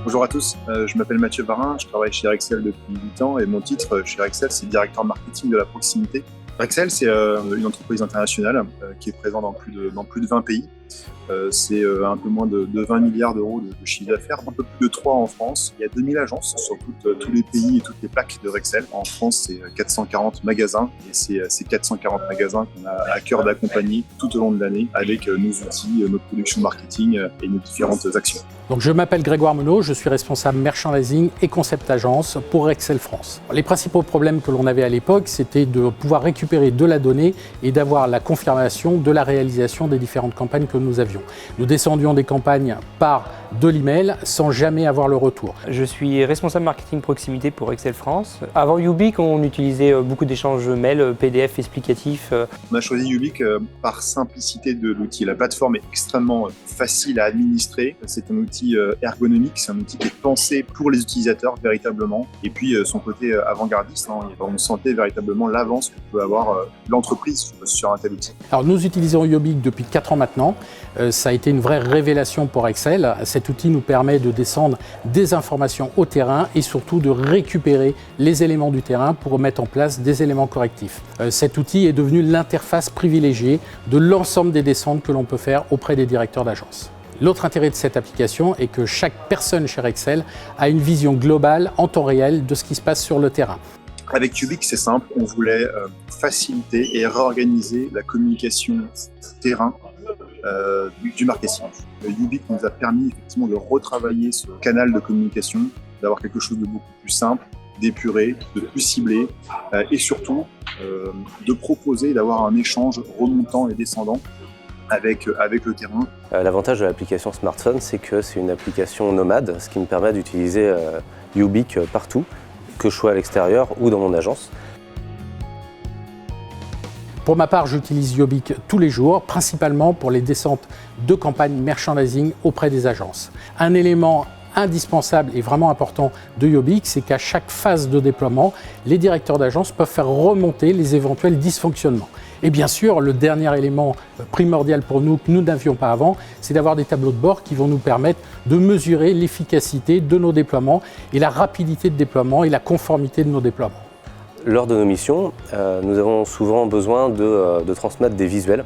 Bonjour à tous, je m'appelle Mathieu Varin, je travaille chez Rexel depuis 8 ans et mon titre chez Rexel, c'est directeur marketing de la proximité. Rexel, c'est une entreprise internationale qui est présente dans plus de 20 pays. C'est un peu moins de 20 milliards d'euros de chiffre d'affaires, un peu plus de 3 en France. Il y a 2000 agences sur tous les pays et toutes les plaques de Rexel. En France, c'est 440 magasins et c'est ces 440 magasins qu'on a à cœur d'accompagner tout au long de l'année avec nos outils, notre production marketing et nos différentes actions. Donc je m'appelle Grégoire Monod, je suis responsable merchandising et concept agence pour Rexel France. Les principaux problèmes que l'on avait à l'époque, c'était de pouvoir récupérer de la donnée et d'avoir la confirmation de la réalisation des différentes campagnes que nous avions. Nous descendions des campagnes par de l'email sans jamais avoir le retour. Je suis responsable marketing proximité pour Rexel France. Avant Ubique, on utilisait beaucoup d'échanges mail, PDF explicatifs. On a choisi Ubique par simplicité de l'outil. La plateforme est extrêmement facile à administrer. C'est un outil ergonomique, c'est un outil qui est pensé pour les utilisateurs véritablement. Et puis son côté avant-gardiste, on sentait véritablement l'avance que peut avoir l'entreprise sur un tel outil. Alors nous utilisons Ubique depuis 4 ans maintenant. Ça a été une vraie révélation pour Rexel. Cet outil nous permet de descendre des informations au terrain et surtout de récupérer les éléments du terrain pour mettre en place des éléments correctifs. Cet outil est devenu l'interface privilégiée de l'ensemble des descentes que l'on peut faire auprès des directeurs d'agence. L'autre intérêt de cette application est que chaque personne chez Rexel a une vision globale en temps réel de ce qui se passe sur le terrain. Avec Ubique, c'est simple, on voulait faciliter et réorganiser la communication terrain du marketing. Ubique nous a permis effectivement de retravailler ce canal de communication, d'avoir quelque chose de beaucoup plus simple, d'épuré, de plus ciblé et surtout de proposer d'avoir un échange remontant et descendant avec le terrain. L'avantage de l'application smartphone, c'est que c'est une application nomade, ce qui me permet d'utiliser Ubique partout, que je sois à l'extérieur ou dans mon agence. Pour ma part, j'utilise Ubique tous les jours, principalement pour les descentes de campagne merchandising auprès des agences. Un élément indispensable et vraiment important de Ubique, c'est qu'à chaque phase de déploiement, les directeurs d'agence peuvent faire remonter les éventuels dysfonctionnements. Et bien sûr, le dernier élément primordial pour nous, que nous n'avions pas avant, c'est d'avoir des tableaux de bord qui vont nous permettre de mesurer l'efficacité de nos déploiements et la rapidité de déploiement et la conformité de nos déploiements. Lors de nos missions, nous avons souvent besoin de transmettre des visuels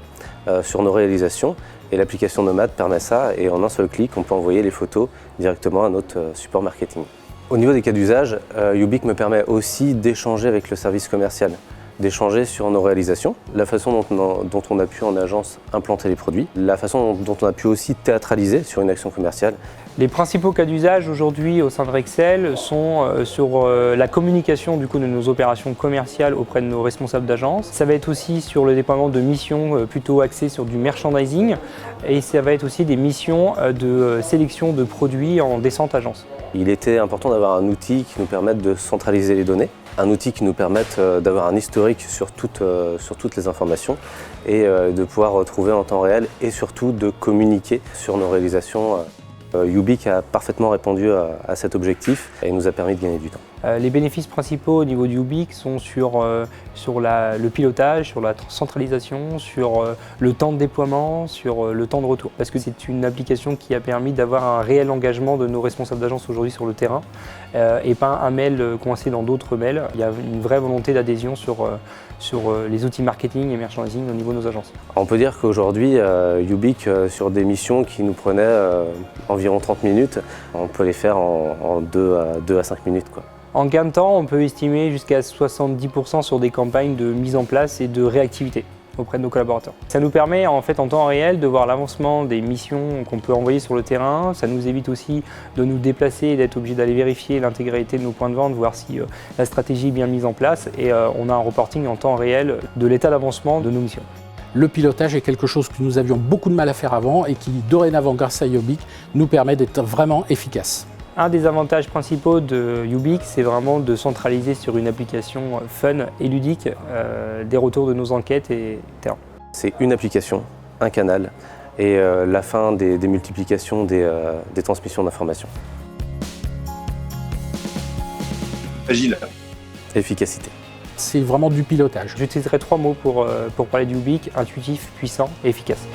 sur nos réalisations et l'application Nomade permet ça et en un seul clic, on peut envoyer les photos directement à notre support marketing. Au niveau des cas d'usage, Ubique me permet aussi d'échanger avec le service commercial, d'échanger sur nos réalisations, la façon dont on a pu en agence implanter les produits, la façon dont on a pu aussi théâtraliser sur une action commerciale. Les principaux cas d'usage aujourd'hui au sein de Rexel sont sur la communication de nos opérations commerciales auprès de nos responsables d'agence. Ça va être aussi sur le déploiement de missions plutôt axées sur du merchandising et ça va être aussi des missions de sélection de produits en descente agence. Il était important d'avoir un outil qui nous permette de centraliser les données, un outil qui nous permette d'avoir un historique sur toutes les informations et de pouvoir retrouver en temps réel et surtout de communiquer sur nos réalisations. Ubique a parfaitement répondu à cet objectif et nous a permis de gagner du temps. Les bénéfices principaux au niveau du Ubique sont sur le pilotage, sur la centralisation, sur le temps de déploiement, sur le temps de retour. Parce que c'est une application qui a permis d'avoir un réel engagement de nos responsables d'agence aujourd'hui sur le terrain et pas un mail coincé dans d'autres mails. Il y a une vraie volonté d'adhésion sur les outils marketing et merchandising au niveau de nos agences. On peut dire qu'aujourd'hui, Ubique, sur des missions qui nous prenaient environ 30 minutes, on peut les faire en 2 à 5 minutes, quoi. En gain de temps, on peut estimer jusqu'à 70% sur des campagnes de mise en place et de réactivité auprès de nos collaborateurs. Ça nous permet en temps réel de voir l'avancement des missions qu'on peut envoyer sur le terrain. Ça nous évite aussi de nous déplacer et d'être obligé d'aller vérifier l'intégralité de nos points de vente, voir si la stratégie est bien mise en place et on a un reporting en temps réel de l'état d'avancement de nos missions. Le pilotage est quelque chose que nous avions beaucoup de mal à faire avant et qui, dorénavant, grâce à Ubique, nous permet d'être vraiment efficace. Un des avantages principaux de Ubique, c'est vraiment de centraliser sur une application fun et ludique des retours de nos enquêtes et terrain. C'est une application, un canal et la fin des multiplications des transmissions d'informations. Agile. Efficacité. C'est vraiment du pilotage. J'utiliserai 3 mots pour parler du Ubique: intuitif, puissant et efficace.